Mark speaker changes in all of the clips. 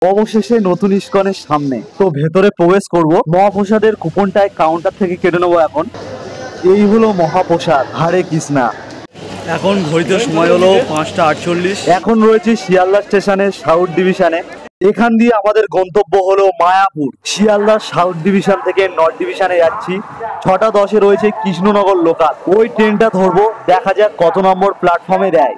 Speaker 1: অবশেষে নতুন ইস্কনের সামনে তো ভেতরে প্রবেশ করব। মহাপ্রসাদের কুপনটায় কাউন্টার থেকে কেটে নেবো। এখন এই হলো মহাপ্রসাদ, হরে কৃষ্ণা।
Speaker 2: এখন ঘড়িতে সময় হলো 5টা 48।
Speaker 1: এখন রয়েছে শিয়ালদা স্টেশনের সাউথ ডিভিশনে। এখান দিয়ে আমাদের গন্তব্য হলো মায়াপুর। শিয়ালদা সাউথ ডিভিশন থেকে নর্থ ডিভিশনে যাচ্ছি। 6টা 10-এ রয়েছে কৃষ্ণনগর লোকাল, ওই ট্রেনটা ধরবো। দেখা যাক কত নম্বর প্ল্যাটফর্মে দেয়।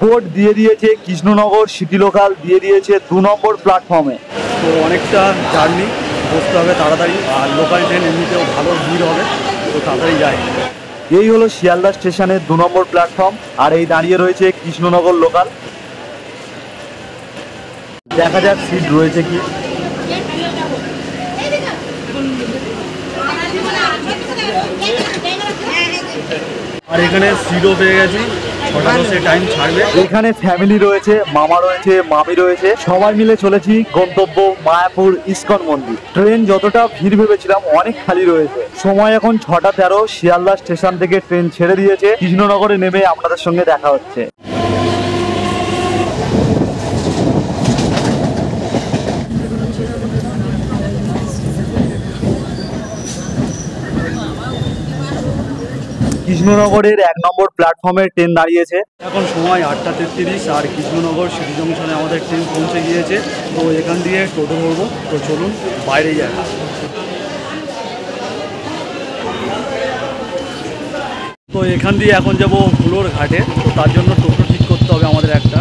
Speaker 1: বোর্ড দিয়ে দিয়েছে কৃষ্ণনগর সিটি লোকাল দিয়ে দিয়েছে 2 নম্বর প্ল্যাটফর্মে।
Speaker 2: তো অনেকটা জার্নি, বসতে হবে তাড়াতাড়ি, আর লোকাল ট্রেন এমনিতেও ভালো ভিড় হবে, তো তাড়াতাড়ি যায়।
Speaker 1: এই হলো শিয়ালদা স্টেশনের 2 নম্বর প্ল্যাটফর্ম, আর এই দাঁড়িয়ে রয়েছে কৃষ্ণনগর লোকাল। দেখা যাক সিট রয়েছে কি।
Speaker 2: আর এখানে সিটও পেয়ে গেছি, 6টা 10-এ টাইম ছাড়বে।
Speaker 1: এখানে ফ্যামিলি রয়েছে, মামা রয়েছে, মামি রয়েছে, সবাই মিলে চলেছি গন্তব্য মায়াপুর ইস্কন মন্দির। ট্রেন যতটা ভিড় ভেবেছিলাম অনেক খালি রয়েছে। সময় এখন 6টা 13। শিয়ালদা স্টেশন থেকে ট্রেন ছেড়ে দিয়েছে। কৃষ্ণনগরে নেমে আপনাদের সঙ্গে দেখা হচ্ছে। কৃষ্ণনগরের 1 নম্বর প্ল্যাটফর্মে ট্রেন দাঁড়িয়েছে।
Speaker 2: এখন সময় 8টা 33, আর কৃষ্ণনগর সিটি জংশনে আমাদের ট্রেন পৌঁছে গিয়েছে। তো এখান দিয়ে টোটো ধরবো। তো চলুন বাইরে যাই। তো এখান দিয়ে এখন যাব হুলোর ঘাটে। তো তার জন্য টোটো ঠিক করতে হবে আমাদের একটা।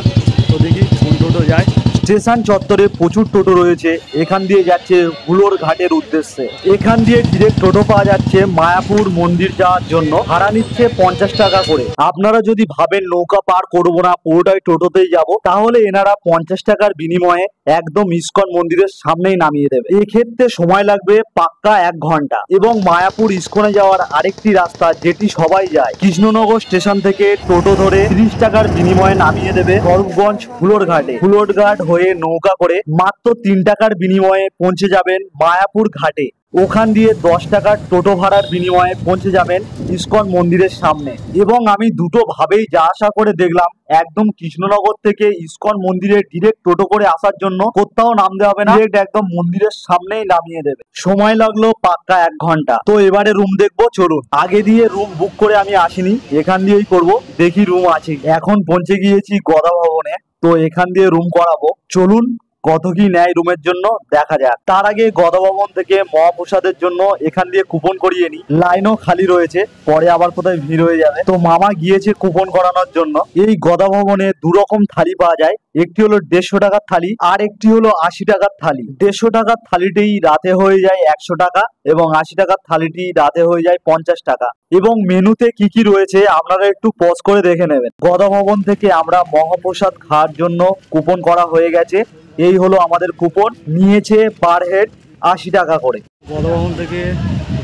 Speaker 2: তো দেখি কোন টোটো যায়।
Speaker 1: স্টেশন চত্বরে প্রচুর টোটো রয়েছে। এখান দিয়ে যাচ্ছে হুলোর ঘাটের উদ্দেশ্যে। এখান দিয়ে ডিরেক্ট টোটো পাওয়া যাচ্ছে মায়াপুর মন্দির যাওয়ার জন্য। ভাড়া নিচ্ছে 50 টাকা করে। আপনারা যদি ভাবেন নৌকা পার করবো না, পুরোটাই টোটোতেই যাব, তাহলে এনারা 50 টাকার বিনিময়ে একদম ইস্কন মন্দিরের সামনেই নামিয়ে দেবে। এক্ষেত্রে সময় লাগবে পাক্কা 1 ঘন্টা। এবং মায়াপুর ইস্কনে যাওয়ার আরেকটি রাস্তা, যেটি সবাই যায়, কৃষ্ণনগর স্টেশন থেকে টোটো ধরে 30 টাকার বিনিময়ে নামিয়ে দেবে স্বরূপগঞ্জ হুলোর ঘাটে। হুলোর ঘাট হয়ে নৌকা করে মাত্র 3 টাকার বিনিময়ে পৌঁছে যাবেন মায়াপুর ঘাটে। ওখান দিয়ে 10 টাকার টোটো ভাড়ার বিনিময়ে পৌঁছে যাবেন ইস্কন মন্দিরের সামনে। এবং আমি দুটো ভাবেই যা আশা করে দেখলাম, একদম কৃষ্ণনগর থেকে ইস্কন মন্দিরে ডিরেক্ট টোটো করে আসার জন্য কোথাও নামতে হবে না, ডিরেক্ট একদম মন্দিরের সামনেই নামিয়ে দেবে। সময় লাগলো পাক্কা 1 ঘন্টা। তো এবারে রুম দেখবো, চলুন। আগে দিয়ে রুম বুক করে আমি আসিনি, এখান দিয়েই করব। দেখি রুম আছে। এখন পৌঁছে গিয়েছি গদা ভবনে। তো এখান দিয়ে রুম করাবো। চলুন কত কি নেয় রুমের জন্য দেখা যাক। তার আগে গদা ভবন থেকে মহাপ্রসাদের জন্য এখান দিয়ে কুপন করিয়ে নি। লাইনও খালি রয়েছে, পরে আবার কোথায় ভিড় হয়ে যাবে। তো মামা গিয়েছে কুপন করানোর জন্য। এই গদা ভবনে 2 রকম থালি পাওয়া যায়। একটি হলো 150 টাকার থালি, আর একটি হলো 80 টাকার থালি। 150 টাকার থালিটি রাতে হয়ে যায় 100 টাকা, এবং 80 টাকার থালিটি রাতে হয়ে যায় 50 টাকা। এবং মেনুতে কি কি রয়েছে আপনারা একটু পজ করে দেখে নেবেন। গদা ভবন থেকে আমরা মহাপ্রসাদ খাওয়ার জন্য কুপন করা হয়ে গেছে। এই হলো আমাদের কুপন, নিয়েছে পার হেড 80 টাকা করে।
Speaker 2: গদা ভবন থেকে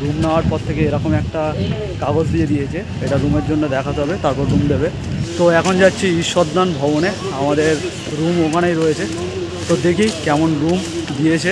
Speaker 2: রুম নেওয়ার পর থেকে এরকম একটা কাগজ দিয়ে দিয়েছে, এটা রুমের জন্য দেখাতে হবে, তারপর রুম দেবে। তো এখন যাচ্ছি ঈশ্বরদান ভবনে, আমাদের রুম ওখানেই রয়েছে। তো দেখি কেমন রুম দিয়েছে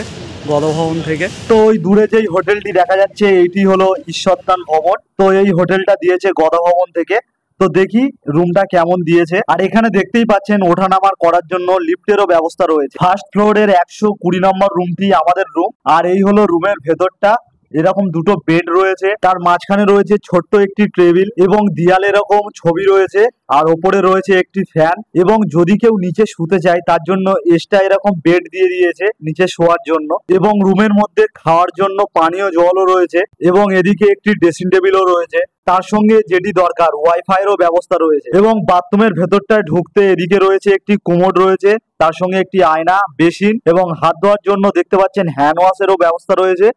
Speaker 2: গদা ভবন থেকে।
Speaker 1: তো ওই দূরে যেই হোটেলটি দেখা যাচ্ছে, এইটি হলো ঈশ্বরদান ভবন। তো এই হোটেলটা দিয়েছে গদা ভবন থেকে। তো দেখি রুমটা কেমন দিয়েছে। আর এখানে দেখতেই পাচ্ছেন ওঠানামার করার জন্য লিফটেরও ব্যবস্থা রয়েছে। ফার্স্ট ফ্লোরের 120 নম্বর রুমটি আমাদের রুম। আর এই হলো রুমের ভেতরটা। এরকম 2টো বেড রয়েছে, তার মাঝখানে রয়েছে ছোট্ট একটি টেবিল, এবং দেয়ালে এরকম ছবি রয়েছে। আর ওপরে রয়েছে একটি ফ্যান। এবং যদি কেউ নিচে শুতে চায় তার জন্য এক্সট্রা এরকম বেড দিয়ে দিয়েছে নিচে শোয়ার জন্য। এবং রুমের মধ্যে খাওয়ার জন্য পানীয় জলও রয়েছে, এবং এদিকে একটি ড্রেসিং টেবিলও রয়েছে। তার সঙ্গে যেটি দরকার ওয়াইফাইয়েরও ব্যবস্থা রয়েছে। এবং বাথরুমের ভেতরটায় ঢুকতে এদিকে রয়েছে একটি কোমোড রয়েছে, তার সঙ্গে একটি আয়না, বেসিন, এবং হাত ধোয়ার জন্য দেখতে পাচ্ছেন হ্যান্ড ওয়াশেরও ব্যবস্থা রয়েছে।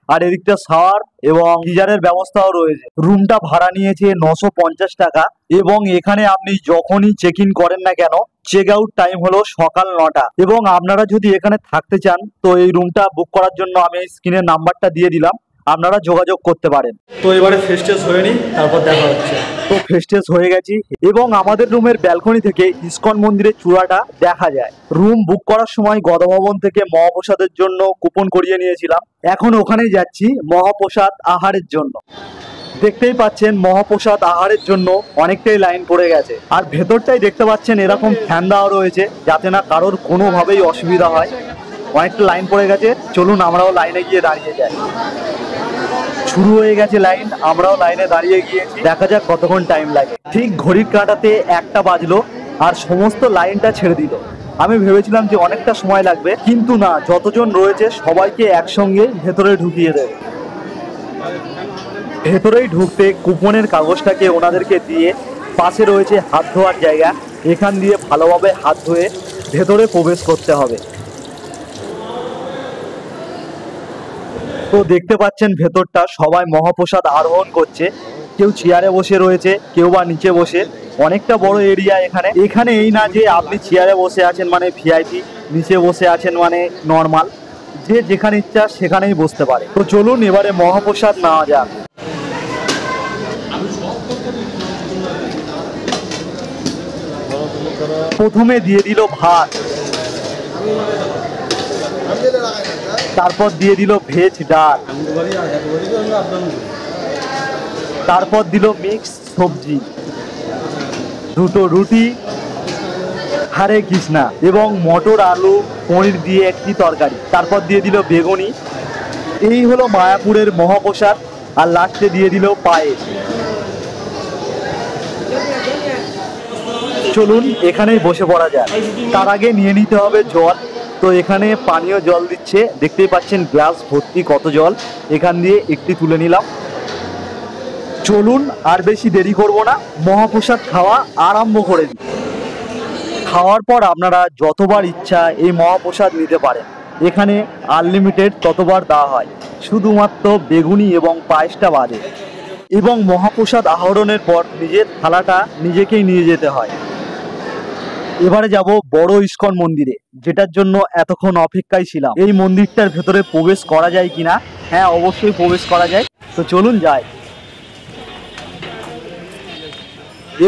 Speaker 1: আর এদিকটা শাওয়ার এবং গিজারের ব্যবস্থাও রয়েছে। রুমটা ভাড়া নিয়েছে 950 টাকা। এবং এখানে আপনি যখনই চেক ইন করেন না কেন, চেক আউট টাইম হলো সকাল 9টা। এবং আপনারা যদি এখানে থাকতে চান, তো এই রুমটা বুক করার জন্য আমি এই স্ক্রিনের নাম্বারটা দিয়ে দিলাম, আপনারা যোগাযোগ করতে পারেন।
Speaker 2: তো এবারে ফ্রেশ ট্রেশ হয়ে নিই, তারপর দেখা হচ্ছে।
Speaker 1: তো ফ্রেশ ট্রেশ হয়ে গেছি, এবং আমাদের রুমের ব্যালকনি থেকে ইস্কন মন্দিরের চূড়াটা দেখা যায়। রুম বুক করার সময় গদা ভবন থেকে মহাপ্রসাদের জন্য কুপন করিয়ে নিয়েছিলাম। এখন ওখানেই যাচ্ছি মহাপ্রসাদ আহারের জন্য। দেখতেই পাচ্ছেন মহাপ্রসাদ আহারের জন্য অনেকটাই লাইন পড়ে গেছে। আর ভেতরটাই দেখতে পাচ্ছেন এরকম ফ্যান দেওয়া রয়েছে যাতে না কারোর কোনোভাবেই অসুবিধা হয়। অনেকটা লাইন পড়ে গেছে, চলুন আমরাও লাইনে গিয়ে দাঁড়িয়ে যাই। শুরু হয়ে গেছে লাইন, আমরাও লাইনে দাঁড়িয়ে গিয়েছি, দেখা যাক কতক্ষণ টাইম লাগে। ঠিক ঘড়ির কাঁটাতে 1টা বাজলো আর সমস্ত লাইনটা ছেড়ে দিল। আমি ভেবেছিলাম যে অনেকটা সময় লাগবে, কিন্তু না, যতজন রয়েছে সবাইকে একসঙ্গে ভেতরে ঢুকিয়ে দেবে। ভেতরেই ঢুকতে কুপনের কাগজটাকে ওনাদেরকে দিয়ে পাশে রয়েছে হাত ধোয়ার জায়গা, এখান দিয়ে ভালোভাবে হাত ধুয়ে ভেতরে প্রবেশ করতে হবে। তো দেখতে পাচ্ছেন ভেতরটা সবাই মহাপ্রসাদ আরোহণ করছে, কেউ চেয়ারে বসে রয়েছে, কেউ বা নিচে বসে। অনেকটা বড় এরিয়া এখানে। এখানে এই না যে আপনি চেয়ারে বসে আছেন মানে ভিআইপি, নিচে বসে আছেন মানে নর্মাল, যে যেখানে ইচ্ছা সেখানেই বসতে পারে। তো চলুন এবারে মহাপ্রসাদ নেওয়া যাক। প্রথমে দিয়ে দিল ভাত, তারপর দিয়ে দিল ভেজ ডাল, তারপর দিল মিক্স সবজি, 2টো রুটি, হরে কৃষ্ণা এবং মটর আলু পনির দিয়ে একটি তরকারি, তারপর দিয়ে দিল বেগুনি। এই হলো মায়াপুরের মহাপ্রসাদ। আর লাস্টে দিয়ে দিল পায়েস। চলুন এখানেই বসে পড়া যায়। তার আগে নিয়ে নিতে হবে জল। তো এখানে পানীয় জল দিচ্ছে, দেখতেই পাচ্ছেন গ্লাস ভর্তি কত জল, এখান দিয়ে একটি তুলে নিলাম। চলুন আর বেশি দেরি করব না, মহাপ্রসাদ খাওয়া আরম্ভ করে দিই। খাওয়ার পর আপনারা যতবার ইচ্ছা এই মহাপ্রসাদ নিতে পারেন, এখানে আনলিমিটেড ততবার দেওয়া হয়, শুধুমাত্র বেগুনি এবং পায়েসটা বাদে। এবং মহাপ্রসাদ আহরণের পর নিজের থালাটা নিজেকেই নিয়ে যেতে হয়। এবারে যাব বড় ইস্কন মন্দিরে, যেটার জন্য এতক্ষণ অপেক্ষায় ছিলাম। এই মন্দিরটার ভেতরে প্রবেশ করা যায় কিনা? হ্যাঁ, অবশ্যই প্রবেশ করা যায়। তো চলুন যাই।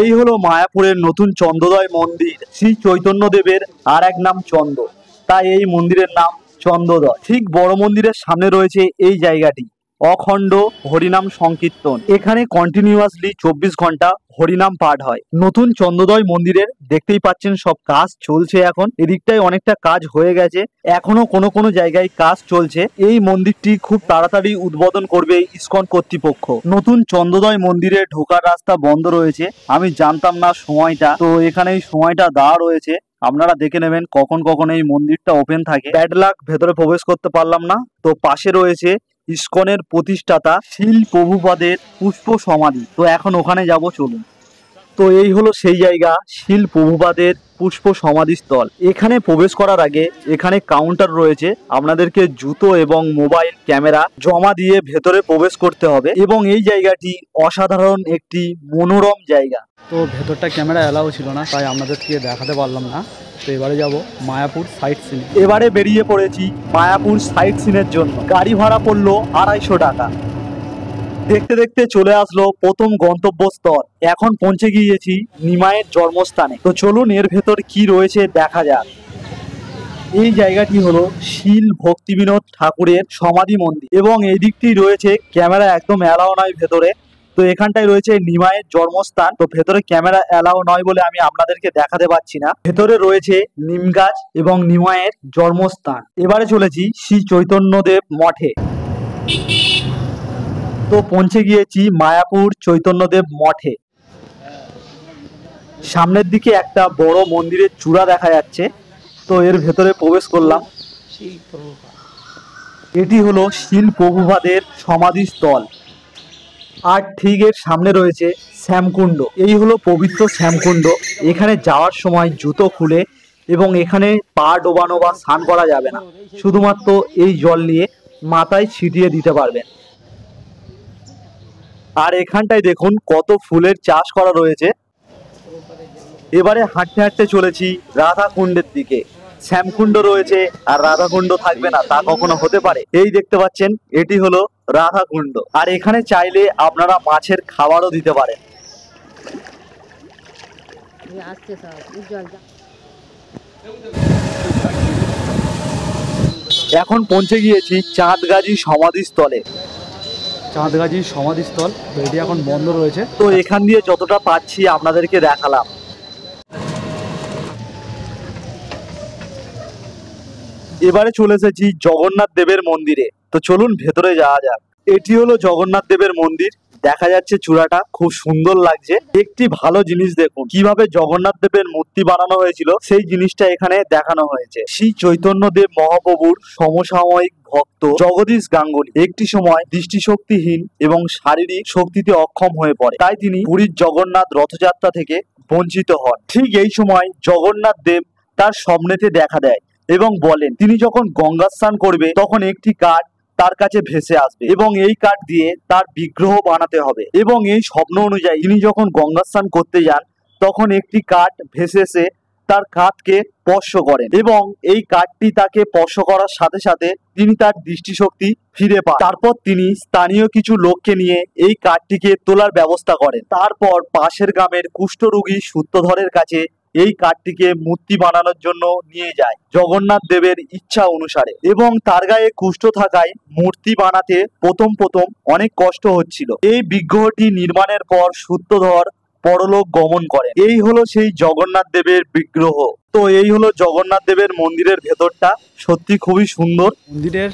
Speaker 1: এই হলো মায়াপুরের নতুন চন্দ্রোদয় মন্দির। শ্রী চৈতন্যদেবের আর এক নাম চন্দ্র, তাই এই মন্দিরের নাম চন্দ্রোদয়। ঠিক বড় মন্দিরের সামনে রয়েছে এই জায়গাটি, অখণ্ড হরিনাম সংকীর্তন। এখানে কন্টিনিউয়াসলি 24 ঘন্টা হরিনাম পাঠ হয়। নতুন চন্দ্রোদয় মন্দিরের দেখতেই পাচ্ছেন সব কাজ চলছে এখন। এদিকটায় অনেকটা কাজ হয়ে গেছে, এখনো কোনো কোনো জায়গায় কাজ চলছে। এই মন্দিরটি খুব তাড়াতাড়ি উদ্বোধন করবে ইসকন কর্তৃপক্ষ। নতুন চন্দ্রোদয় মন্দিরে ঢোকার রাস্তা বন্ধ রয়েছে, আমি জানতাম না সময়টা, তো এখানে এই সময়টা দেওয়া রয়েছে, আপনারা দেখে নেবেন কখন কখন এই মন্দিরটা ওপেন থাকে। ব্যাড লাক, ভেতরে প্রবেশ করতে পারলাম না। তো পাশে রয়েছে ইসকনের প্রতিষ্ঠাতা শিল প্রভুপাদের পুষ্প সমাধি, তো এখন ওখানে যাব, চলুন। তো এই হলো সেই জায়গা, শিল প্রভুপাদের পুষ্প সমাধিস্থল। এখানে প্রবেশ করার আগে এখানে কাউন্টার রয়েছে, আপনাদেরকে জুতো এবং মোবাইল ক্যামেরা জমা দিয়ে ভেতরে প্রবেশ করতে হবে। এবং এই জায়গাটি অসাধারণ একটি মনোরম জায়গা।
Speaker 2: তো ভেতরটা ক্যামেরা অ্যালাউ ছিল না, তাই আপনাদেরকে দেখাতে পারলাম না। তো এবারে যাব মায়াপুর সাইট সিন।
Speaker 1: এবারে বেরিয়ে পড়েছি মায়াপুর সাইট সিনের জন্য। গাড়ি ভাড়া পড়লো 250 টাকা। দেখতে দেখতে চলে আসলো প্রথম গন্তব্যস্থল। এখন পৌঁছে গিয়েছি নিমাইয়ের জন্মস্থানে। তো চলুন এর ভেতর কি রয়েছে দেখা যাক। এই জায়গাটি হলো শিল ভক্তিবিনোদ ঠাকুরের সমাধি মন্দির এবং এই দিকটি রয়েছে ক্যামেরা একদম অ্যালাও নয় ভেতরে। তো এখানটায় রয়েছে নিমাইয়ের জন্মস্থান। তো ভেতরে ক্যামেরা অ্যালাও নয় বলে আমি আপনাদেরকে দেখাতে পাচ্ছি না। ভেতরে রয়েছে নিম গাছ এবং নিমাইয়ের জন্মস্থান। এবারে চলেছি শ্রী চৈতন্যদেব মঠে। তো পৌঁছে গিয়েছি মায়াপুর চৈতন্যদেব মঠে। সামনের দিকে একটা বড় মন্দিরের চূড়া দেখা যাচ্ছে, তো এর ভেতরে প্রবেশ করলাম। এটি হলো শিল প্রভুপাদের সমাধিস্থল। আর ঠিক এর সামনে রয়েছে শ্যামকুণ্ড। এই হলো পবিত্র শ্যামকুণ্ড। এখানে যাওয়ার সময় জুতো খুলে এবং এখানে পা ডোবানো বা স্নান করা যাবে না, শুধুমাত্র এই জল নিয়ে মাথায় ছিটিয়ে দিতে পারবেন। আর এখানটায় দেখুন কত ফুলের চাষ করা রয়েছে। এবারে হাঁটতে হাঁটতে চলেছি রাধাকুণ্ডের দিকে। শ্যামকুণ্ড রয়েছে আর রাধাকুণ্ড থাকবে না, তা কখনো হতে পারে? এই দেখতে পাচ্ছেন, এটি হলো রাধাকুণ্ড। আর এখানে চাইলে আপনারা মাছের খাবারও দিতে পারেন। এখন পৌঁছে গিয়েছি চাঁদগাজী সমাধিস্থলে।
Speaker 2: চাঁদগাজির সমাধিস্থল, তো এটি এখন বন্ধ রয়েছে।
Speaker 1: তো এখান দিয়ে যতটা পাচ্ছি আপনাদেরকে দেখালাম। এবারে চলে এসেছি জগন্নাথ দেবের মন্দিরে, তো চলুন ভেতরে যাওয়া যাক। এটি হলো জগন্নাথ দেবের মন্দির, দেখা যাচ্ছে চূড়াটা খুব সুন্দর লাগছে। একটি ভালো জিনিস দেখুন, কিভাবে জগন্নাথ দেবের মূর্তি বানানো হয়েছিল সেই জিনিসটা এখানে দেখানো হয়েছে। শ্রী চৈতন্য দেব মহাপ্রভুর সমসাময়িক ভক্ত জগদীশ গাঙ্গুলি একটি সময় দৃষ্টিশক্তিহীন এবং শারীরিক শক্তিতে অক্ষম হয়ে পড়ে, তাই তিনি পুরীর জগন্নাথ রথযাত্রা থেকে বঞ্চিত হন। ঠিক এই সময় জগন্নাথ দেব তার স্বপ্নেতে দেখা দেয় এবং বলেন তিনি যখন গঙ্গা স্নান করবে তখন একটি কাঠ তার কাছে ভেসে আসবে এবং এই কাঠ দিয়ে তার বিগ্রহ বানাতে হবে। এবং এই স্বপ্ন অনুযায়ী তিনি যখন গঙ্গা স্নান করতে যান তখন একটি কাঠ ভেসে এসে তার কাঁধকে স্পর্শ করেন এবং এই কাঠটি তাকে স্পর্শ করার সাথে সাথে তিনি তার দৃষ্টিশক্তি ফিরে পান। তারপর তিনি স্থানীয় কিছু লোককে নিয়ে এই কাঠটিকে তোলার ব্যবস্থা করেন। তারপর পাশের গ্রামের কুষ্ঠরোগী সূত্রধরের কাছে এই কাঠটিকে মূর্তি বানানোর জন্য নিয়ে যায় জগন্নাথ দেবের ইচ্ছা অনুসারে, এবং তার গায়ে কুষ্ঠ থাকায় মূর্তি বানাতে প্রথম অনেক কষ্ট হচ্ছিল। এই বিগ্রহটি নির্মাণের পর সূত্রধর পরলোক গমন করেন। এই হলো সেই জগন্নাথ দেবের বিগ্রহ। তো এই হলো জগন্নাথ দেবের মন্দিরের ভেতরটা, সত্যি খুবই সুন্দর।
Speaker 2: মন্দিরের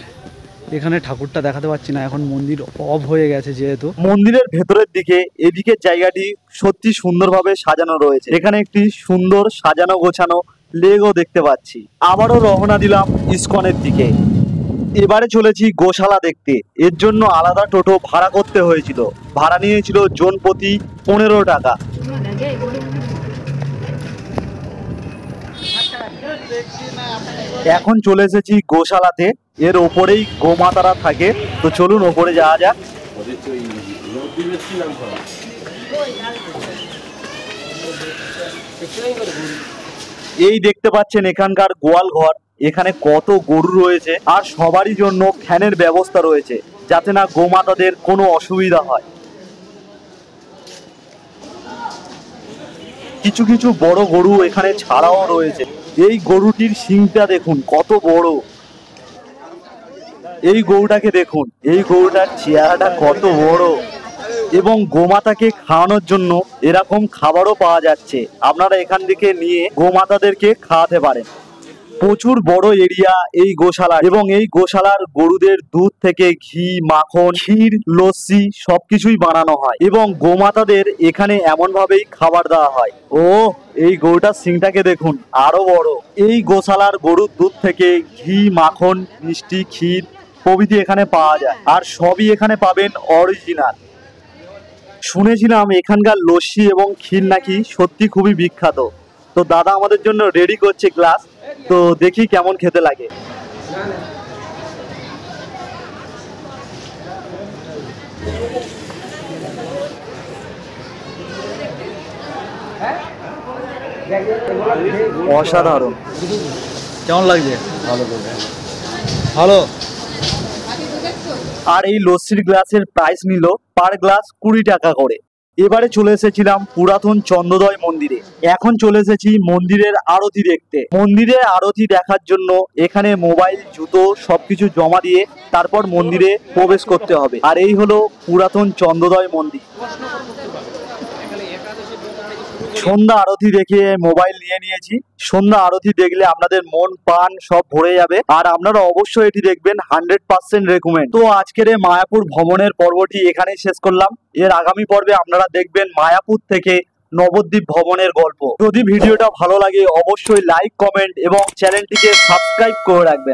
Speaker 2: এখানে ঠাকুরটা দেখাতে পাচ্ছি না, এখন মন্দির অফ হয়ে গেছে যেহেতু।
Speaker 1: মন্দিরের ভেতরের দিকে এদিকের জায়গাটি সত্যি সুন্দরভাবে সাজানো রয়েছে। এখানে একটি সুন্দর সাজানো গোছানো লেগও দেখতে পাচ্ছি। আবারও রওনা দিলাম ইসকনের দিকে। এবারে চলেছি গোশালা দেখতে। এর জন্য আলাদা টোটো ভাড়া করতে হয়েছিল, ভাড়া নিয়েছিল জন প্রতি 15 টাকা। এখন চলে এসেছি গোশালাতে, এর ওপরেই গোমাতারা থাকে। তো চলুন ওপরে যাওয়া যাক। এই দেখতে পাচ্ছেন এখানকার গোয়াল ঘর, এখানে কত গরু রয়েছে আর সবারই জন্য ফ্যানের ব্যবস্থা রয়েছে যাতে না গোমাতাদের কোনো অসুবিধা হয়। কিছু কিছু বড় গরু এখানে ছাড়াও রয়েছে। এই গরুটির শিংটা দেখুন কত বড়। এই গরুটাকে দেখুন, এই গরুটার চেহারাটা কত বড়। এবং গোমাতাকে খাওয়ানোর জন্য এরকম খাবারও পাওয়া যাচ্ছে, আপনারা এখান থেকে নিয়ে গোমাতাদেরকে খাওয়াতে পারেন। প্রচুর বড় এরিয়া এই গোশালা, এবং এই গোশালার গরুদের দুধ থেকে ঘি, মাখন, ক্ষীর, লস্যি সবকিছুই বানানো হয় এবং গোমাতাদের এখানে এমন ভাবেই খাবার দেওয়া হয়। ও এই গরুটার সিংটাকে দেখুন আরো বড়। এই গোশালার গরুর দুধ থেকে ঘি, মাখন, মিষ্টি, ক্ষীর প্রভৃতি এখানে পাওয়া যায়, আর সবই এখানে পাবেন অরিজিনাল। শুনেছিলাম এখানকার লস্যি এবং ক্ষীর নাকি সত্যি খুবই বিখ্যাত। তো দাদা আমাদের জন্য রেডি করছে গ্লাস, তো দেখি কেমন খেতে লাগে। অসাধারণ,
Speaker 2: কেমন লাগছে? ভালো।
Speaker 1: আর এই লস্যির গ্লাসের প্রাইস নিল পার গ্লাস 20 টাকা করে। এবারে চলে এসেছিলাম পুরাতন চন্দ্রোদয় মন্দিরে। এখন চলে এসেছি মন্দিরের আরতি দেখতে। মন্দিরের আরতি দেখার জন্য এখানে মোবাইল, জুতো সবকিছু জমা দিয়ে তারপর মন্দিরে প্রবেশ করতে হবে। আর এই হলো পুরাতন চন্দ্রোদয় মন্দির। সন্ধ্যা আরতি দেখে মোবাইল নিয়ে নিয়েছি। সন্ধ্যা আরতি দেখলে আপনাদের মন প্রাণ সব ভরে যাবে, আর আপনারা অবশ্যই এটি দেখবেন, 100% রেকমেন্ড। তো আজকের এই মায়াপুর ভ্রমণের পর্বটি এখানেই শেষ করলাম। এর আগামী পর্বে আপনারা দেখবেন মায়াপুর থেকে নবদ্বীপ ভ্রমণের গল্প। যদি ভিডিওটা ভালো লাগে অবশ্যই লাইক, কমেন্ট এবং চ্যানেলটিকে সাবস্ক্রাইব করে রাখবেন।